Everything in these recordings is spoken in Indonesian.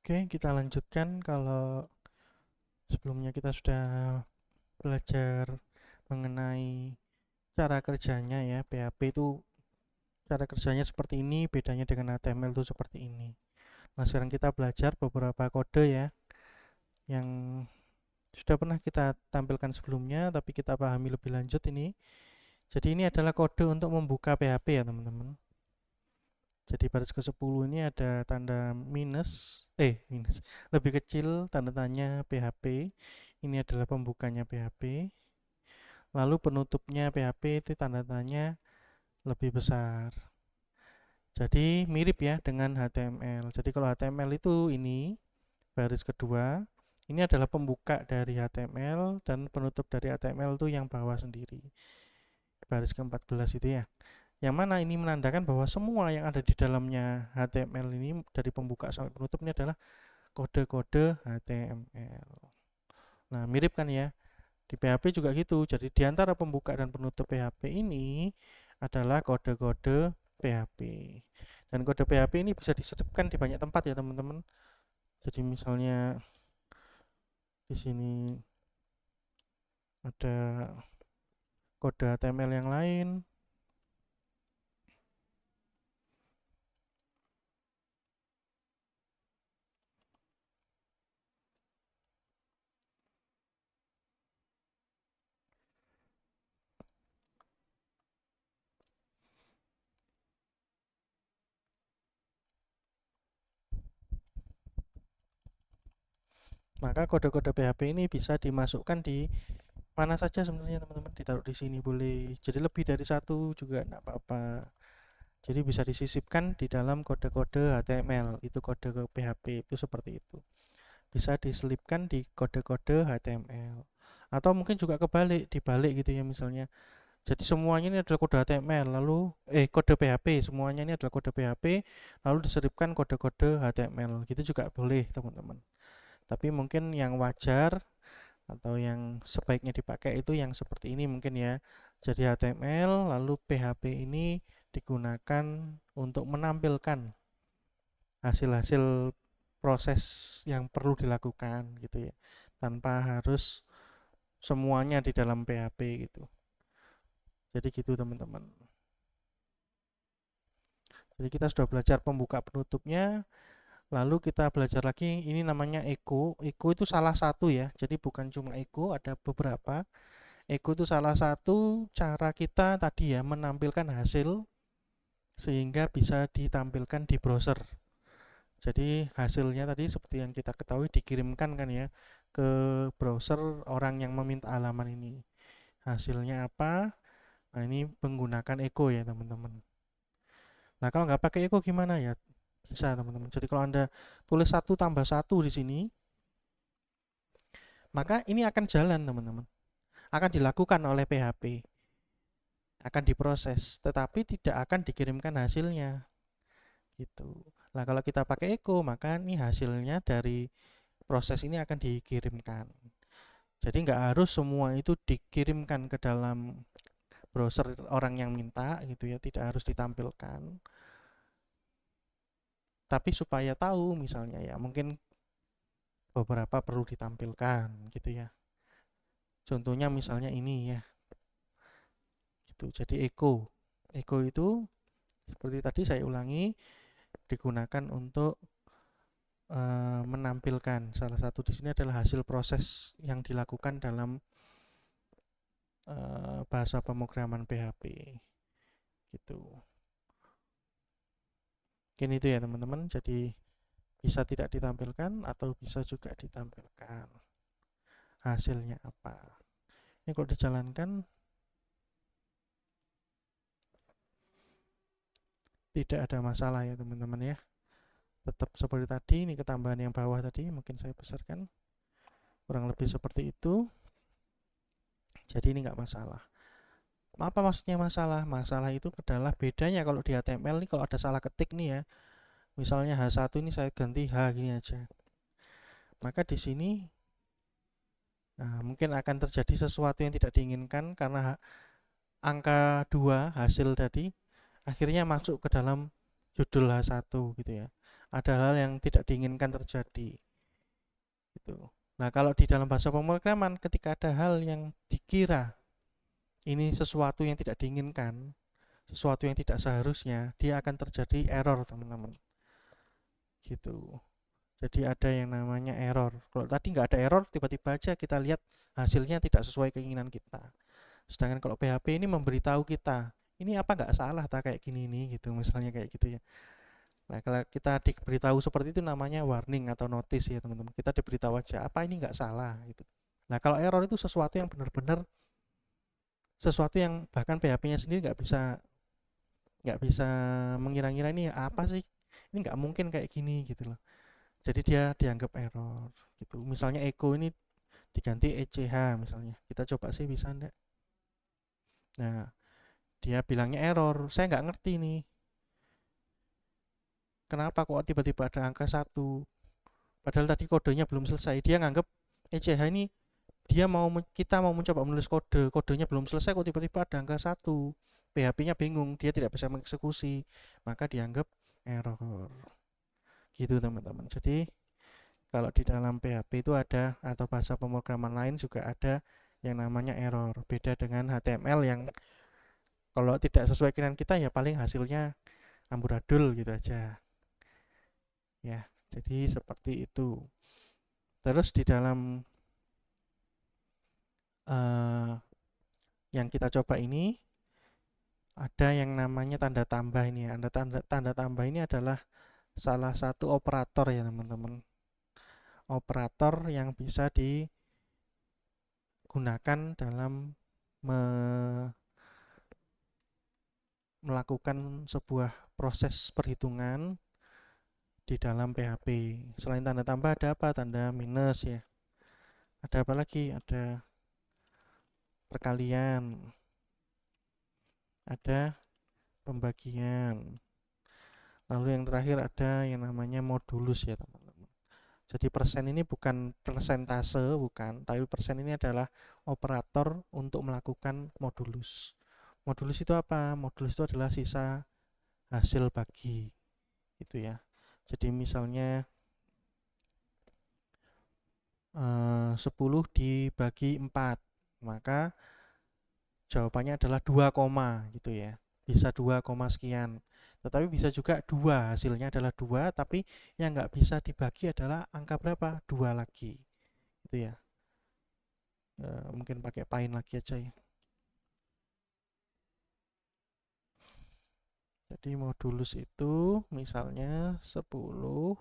Oke, kita lanjutkan. Kalau sebelumnya kita sudah belajar mengenai cara kerjanya ya, PHP itu cara kerjanya seperti ini, bedanya dengan HTML itu seperti ini. Nah, sekarang kita belajar beberapa kode ya, yang sudah pernah kita tampilkan sebelumnya, tapi kita pahami lebih lanjut ini. Jadi ini adalah kode untuk membuka PHP ya teman-teman. Jadi baris ke-10 ini ada tanda minus, lebih kecil tanda tanya PHP. Ini adalah pembukanya PHP. Lalu penutupnya PHP itu tanda tanya lebih besar. Jadi mirip ya dengan HTML. Jadi kalau HTML itu ini baris kedua, ini adalah pembuka dari HTML dan penutup dari HTML itu yang bawah sendiri. Baris ke-14 itu ya. Yang mana ini menandakan bahwa semua yang ada di dalamnya HTML ini dari pembuka sampai penutup ini adalah kode-kode HTML. Nah, mirip kan ya? Di PHP juga gitu. Jadi di antara pembuka dan penutup PHP ini adalah kode-kode PHP. Dan kode PHP ini bisa diselipkan di banyak tempat ya, teman-teman. Jadi misalnya di sini ada kode HTML yang lain. Maka kode-kode PHP ini bisa dimasukkan di mana saja sebenarnya teman-teman, ditaruh di sini boleh. Jadi lebih dari satu juga enggak apa-apa. Jadi bisa disisipkan di dalam kode-kode HTML. Itu kode ke PHP itu seperti itu. Bisa diselipkan di kode-kode HTML. Atau mungkin juga dibalik gitu ya misalnya. Jadi semuanya ini adalah kode HTML, lalu kode PHP, semuanya ini adalah kode PHP, lalu diselipkan kode-kode HTML. Gitu juga boleh, teman-teman. Tapi mungkin yang wajar atau yang sebaiknya dipakai itu yang seperti ini mungkin ya. Jadi HTML lalu PHP ini digunakan untuk menampilkan hasil-hasil proses yang perlu dilakukan gitu ya. Tanpa harus semuanya di dalam PHP gitu. Jadi gitu teman-teman. Jadi kita sudah belajar pembuka penutupnya, lalu kita belajar lagi ini namanya echo. Echo itu salah satu ya. Jadi bukan cuma echo, ada beberapa. Echo itu salah satu cara kita tadi ya menampilkan hasil sehingga bisa ditampilkan di browser. Jadi hasilnya tadi seperti yang kita ketahui dikirimkan kan ya ke browser orang yang meminta halaman ini. Hasilnya apa? Nah ini menggunakan echo ya teman-teman. Nah kalau nggak pakai echo gimana ya? Bisa teman-teman. Jadi kalau Anda tulis 1 tambah 1 di sini, maka ini akan jalan teman-teman. Akan dilakukan oleh PHP. Akan diproses, tetapi tidak akan dikirimkan hasilnya. Gitu. Nah, kalau kita pakai echo, maka nih hasilnya dari proses ini akan dikirimkan. Jadi nggak harus semua itu dikirimkan ke dalam browser orang yang minta gitu ya, tidak harus ditampilkan. Tapi supaya tahu misalnya ya, mungkin beberapa perlu ditampilkan gitu ya. Contohnya misalnya ini ya. Gitu. Jadi echo. Echo itu seperti tadi saya ulangi digunakan untuk menampilkan salah satu di sini adalah hasil proses yang dilakukan dalam bahasa pemrograman PHP gitu. Mungkin itu ya teman-teman. Jadi bisa tidak ditampilkan atau bisa juga ditampilkan hasilnya apa. Ini kalau dijalankan tidak ada masalah ya teman-teman ya. Tetap seperti tadi, ini ketambahan yang bawah tadi mungkin saya besarkan kurang lebih seperti itu. Jadi ini nggak masalah. Apa maksudnya masalah? Masalah itu adalah bedanya kalau di HTML ini kalau ada salah ketik nih ya. Misalnya H1 ini saya ganti H gini aja. Maka di sini mungkin akan terjadi sesuatu yang tidak diinginkan karena angka 2 hasil tadi akhirnya masuk ke dalam judul H1 gitu ya. ada hal yang tidak diinginkan terjadi gitu. Nah, kalau di dalam bahasa pemrograman ketika ada hal yang dikira ini sesuatu yang tidak diinginkan, sesuatu yang tidak seharusnya, dia akan terjadi error, teman-teman. Gitu. Jadi ada yang namanya error. Kalau tadi nggak ada error, tiba-tiba aja kita lihat hasilnya tidak sesuai keinginan kita. Sedangkan kalau PHP ini memberitahu kita, ini apa nggak salah tak kayak gini nih gitu, misalnya kayak gitu ya. Nah, kalau kita diberitahu seperti itu namanya warning atau notice ya teman-teman. Kita diberitahu aja apa ini nggak salah gitu. Nah, kalau error itu sesuatu yang benar-benar sesuatu yang bahkan PHP-nya sendiri nggak bisa mengira-ngira ini apa sih, ini nggak mungkin kayak gini gitu loh. Jadi dia dianggap error gitu. Misalnya echo ini diganti ECH misalnya. Kita coba sih bisa enggak. Nah, dia bilangnya error. Saya nggak ngerti nih. Kenapa kok tiba-tiba ada angka 1? Padahal tadi kodenya belum selesai. Dia nganggap ECH ini dia kita mau mencoba menulis kodenya belum selesai kok tiba-tiba ada angka 1. PHP-nya bingung, dia tidak bisa mengeksekusi. Maka dianggap error. Gitu teman-teman. Jadi kalau di dalam PHP itu ada atau bahasa pemrograman lain juga ada yang namanya error. Beda dengan HTML yang kalau tidak sesuai keinginan kita ya paling hasilnya amburadul gitu aja. Ya, jadi seperti itu. Terus di dalam yang kita coba ini ada yang namanya tanda tambah ini ya. Tanda tambah ini adalah salah satu operator ya teman-teman. Operator yang bisa digunakan dalam melakukan sebuah proses perhitungan di dalam PHP. Selain tanda tambah ada apa? Tanda minus ya. Ada apa lagi? Ada perkalian. Ada pembagian. Lalu yang terakhir ada yang namanya modulus ya teman-teman. Jadi persen ini bukan persentase, bukan, tapi persen ini adalah operator untuk melakukan modulus. Modulus itu apa? Modulus itu adalah sisa hasil bagi, gitu ya. Jadi misalnya 10 dibagi 4, maka jawabannya adalah 2, gitu ya. Bisa 2, sekian. Tetapi bisa juga 2, hasilnya adalah 2, tapi yang nggak bisa dibagi adalah angka berapa? 2 lagi. Gitu ya. Mungkin pakai pain lagi aja ya. Jadi modulus itu misalnya 10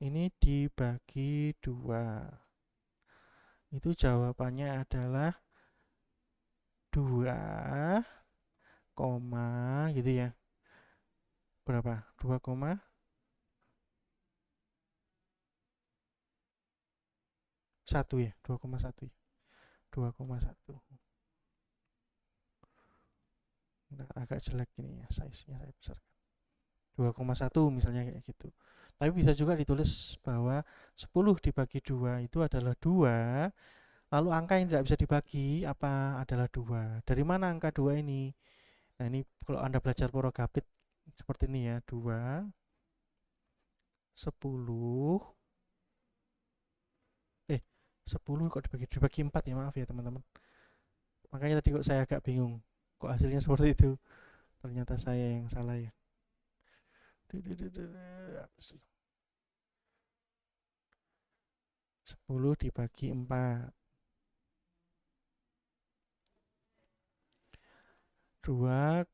ini dibagi 2. Itu jawabannya adalah 2, gitu ya. Berapa? 2, 1 ya, 2,1 ya. 2,1. Nah, agak jelek ini ya, size-nya saya besarkan. 2,1 misalnya kayak gitu. Tapi bisa juga ditulis bahwa 10 dibagi 2 itu adalah 2, lalu angka yang tidak bisa dibagi apa adalah 2. Dari mana angka 2 ini? Nah, ini kalau Anda belajar porogapit seperti ini ya, 2, 10, 10 kok dibagi 4 ya, maaf ya teman-teman. Makanya tadi kok saya agak bingung. Kok hasilnya seperti itu? Ternyata saya yang salah ya. 10 dibagi 4. 2,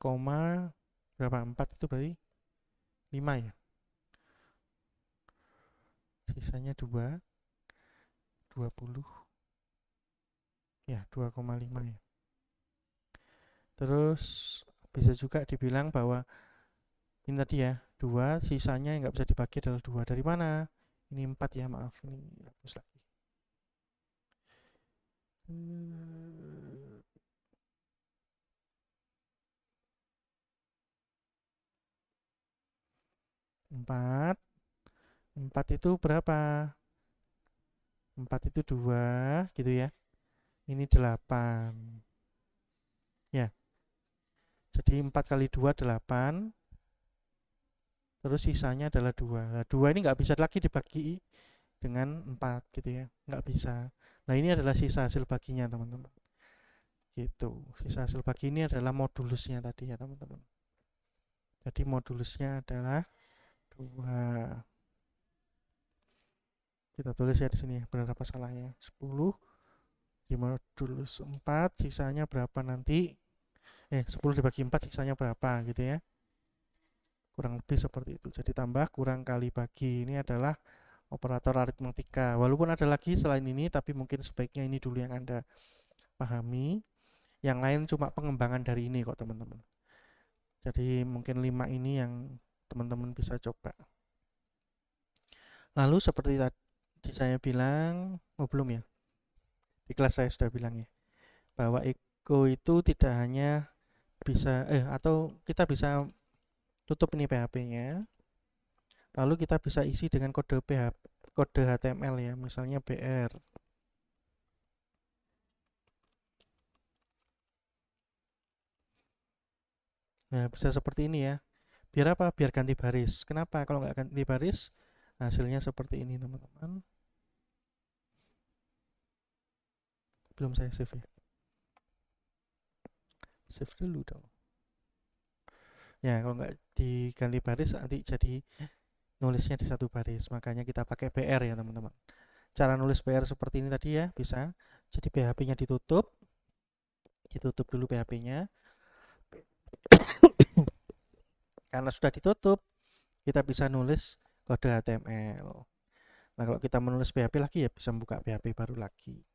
berapa? 4 itu berarti 5 ya. Sisanya 2, 20. Ya, 2,5 ya. Terus bisa juga dibilang bahwa ini tadi ya, 2 sisanya yang nggak bisa dibagi adalah 2. Dari mana? Ini 4 ya, maaf. Ini hapus lagi. 4. 4 itu berapa? 4 itu 2 gitu ya. Ini 8. Ya. Jadi 4 kali 2 8. terus sisanya adalah 2. Nah, 2 ini nggak bisa lagi dibagi dengan 4 gitu ya, nggak bisa. Nah, ini adalah sisa hasil baginya teman-teman, gitu. Sisa hasil bagi ini adalah modulusnya tadi ya teman-teman. Jadi modulusnya adalah 2. Kita tulis ya di sini, benar apa salahnya. 10 dimodulus 4, sisanya berapa nanti? 10 dibagi 4 sisanya berapa gitu ya. Kurang lebih seperti itu. Jadi tambah kurang kali bagi. Ini adalah operator aritmatika. Walaupun ada lagi selain ini, tapi mungkin sebaiknya ini dulu yang Anda pahami. Yang lain cuma pengembangan dari ini kok teman-teman. Jadi mungkin 5 ini yang teman-teman bisa coba. Lalu seperti tadi saya bilang, belum ya? Di kelas saya sudah bilang ya, bahwa Eko itu tidak hanya bisa atau kita bisa tutup ini PHP-nya, lalu kita bisa isi dengan kode kode HTML ya, misalnya BR. Nah, bisa seperti ini ya. Biar apa? Biar ganti baris. Kenapa? Kalau nggak ganti baris, hasilnya seperti ini teman-teman. Belum saya save ya. Save dulu dong. Ya, kalau nggak diganti baris nanti jadi nulisnya di satu baris. Makanya kita pakai BR ya teman-teman. Cara nulis BR seperti ini tadi ya, bisa. Jadi PHP-nya ditutup. Ditutup dulu PHP-nya. Karena sudah ditutup, kita bisa nulis kode HTML. Nah, kalau kita menulis PHP lagi ya bisa buka PHP baru lagi.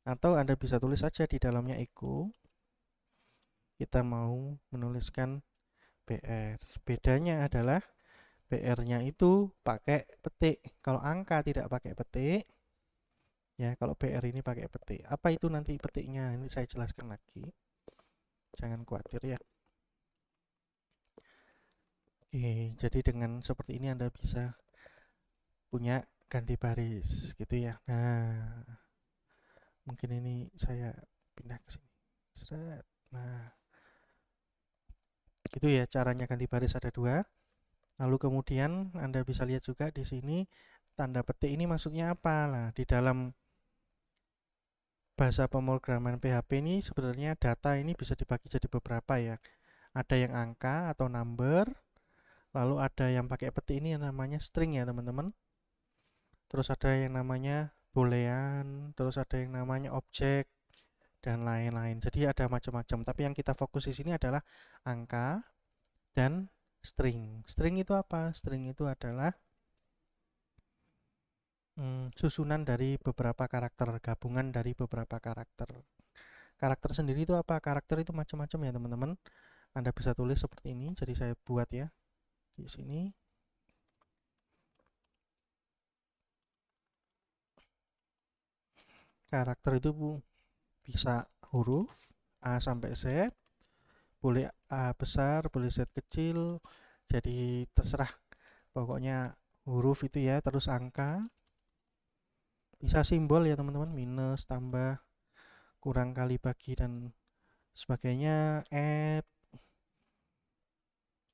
Atau Anda bisa tulis saja di dalamnya Eko. Kita mau menuliskan BR. Bedanya adalah BR-nya itu pakai petik. Kalau angka tidak pakai petik, ya kalau BR ini pakai petik. Apa itu nanti petiknya? Ini saya jelaskan lagi. Jangan khawatir ya. Oke, jadi dengan seperti ini Anda bisa punya ganti baris gitu ya. Nah, mungkin ini saya pindah ke sini. Seret. Nah, gitu ya caranya ganti baris ada 2. Lalu kemudian Anda bisa lihat juga di sini tanda petik ini maksudnya apa. Nah, di dalam bahasa pemrograman PHP ini sebenarnya data ini bisa dibagi jadi beberapa ya. Ada yang angka atau number, lalu ada yang pakai petik ini yang namanya string ya teman-teman. Terus ada yang namanya boolean, terus ada yang namanya objek dan lain-lain. Jadi ada macam-macam. Tapi yang kita fokus di sini adalah angka dan string. String itu apa? String itu adalah susunan dari beberapa karakter, gabungan dari beberapa karakter. Karakter sendiri itu apa? Karakter itu macam-macam ya teman-teman. Anda bisa tulis seperti ini. Jadi saya buat ya di sini. Karakter itu bisa huruf A sampai Z, boleh A besar, boleh Z kecil. Jadi terserah. Pokoknya huruf itu ya, terus angka. Bisa simbol ya teman-teman, minus, tambah, kurang kali bagi dan sebagainya, add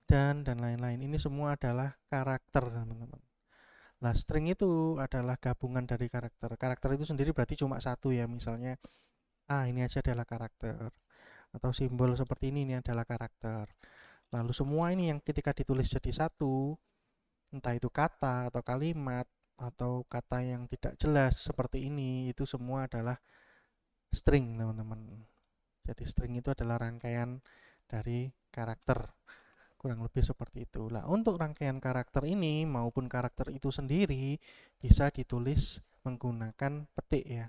dan lain-lain. Ini semua adalah karakter teman-teman. Nah, string itu adalah gabungan dari karakter. Karakter itu sendiri berarti cuma satu ya, misalnya ini aja adalah karakter. Atau simbol seperti ini adalah karakter. Lalu semua ini yang ketika ditulis jadi satu, entah itu kata atau kalimat atau kata yang tidak jelas seperti ini, itu semua adalah string teman-teman. Jadi string itu adalah rangkaian dari karakter. Kurang lebih seperti itu. Nah, untuk rangkaian karakter ini maupun karakter itu sendiri bisa ditulis menggunakan petik ya.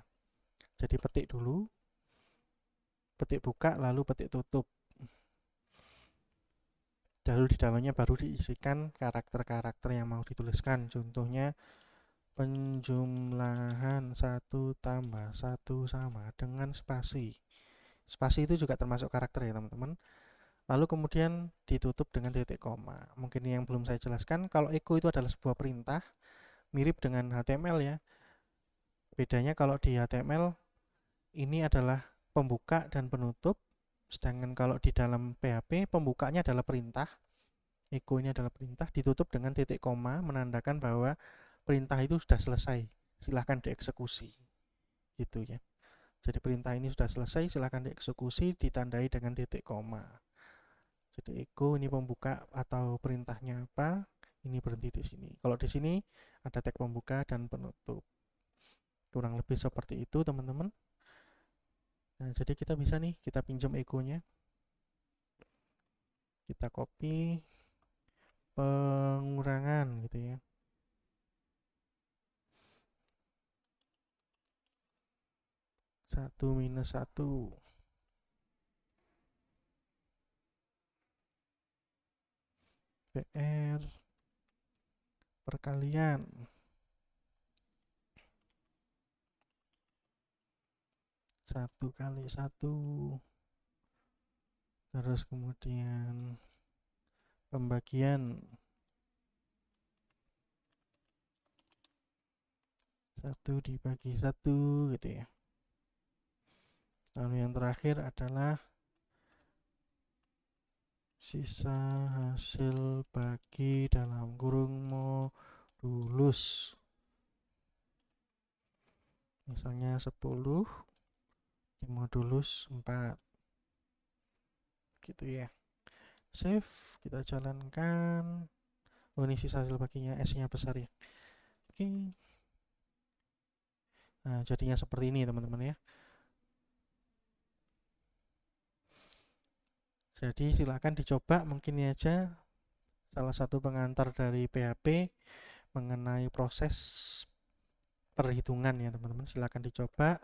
Jadi petik dulu, petik buka, lalu petik tutup. Lalu di dalamnya baru diisikan karakter-karakter yang mau dituliskan. Contohnya penjumlahan 1 tambah 1 sama dengan spasi. Spasi itu juga termasuk karakter ya teman-teman. Lalu kemudian ditutup dengan titik koma. Mungkin yang belum saya jelaskan, kalau echo itu adalah sebuah perintah, mirip dengan HTML ya. Bedanya kalau di HTML ini adalah pembuka dan penutup, sedangkan kalau di dalam PHP pembukanya adalah perintah, echo ini adalah perintah, ditutup dengan titik koma menandakan bahwa perintah itu sudah selesai, silahkan dieksekusi gitu ya. Jadi perintah ini sudah selesai, silahkan dieksekusi, ditandai dengan titik koma. Jadi echo ini pembuka atau perintahnya apa, ini berhenti di sini. Kalau di sini ada tag pembuka dan penutup. Kurang lebih seperti itu teman-teman. Nah, jadi kita bisa nih, kita pinjam echo-nya. Kita copy pengurangan gitu ya. 1 minus 1. PR perkalian 1 kali 1, terus kemudian pembagian 1 dibagi 1 gitu ya. Lalu yang terakhir adalah sisa hasil bagi dalam kurung modulus, misalnya 10 di modulus 4 gitu ya. Save, kita jalankan. Oh, ini sisa hasil baginya, S nya besar ya. Oke. Nah, jadinya seperti ini teman-teman ya. Jadi silakan dicoba, mungkin aja salah satu pengantar dari PHP mengenai proses perhitungan ya teman-teman. Silakan dicoba.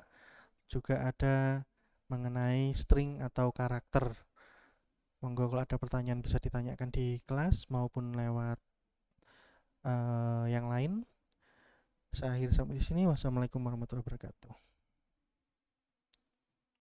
Juga ada mengenai string atau karakter. Monggo kalau ada pertanyaan bisa ditanyakan di kelas maupun lewat yang lain. Saya akhiri sampai di sini. Wassalamualaikum warahmatullahi wabarakatuh.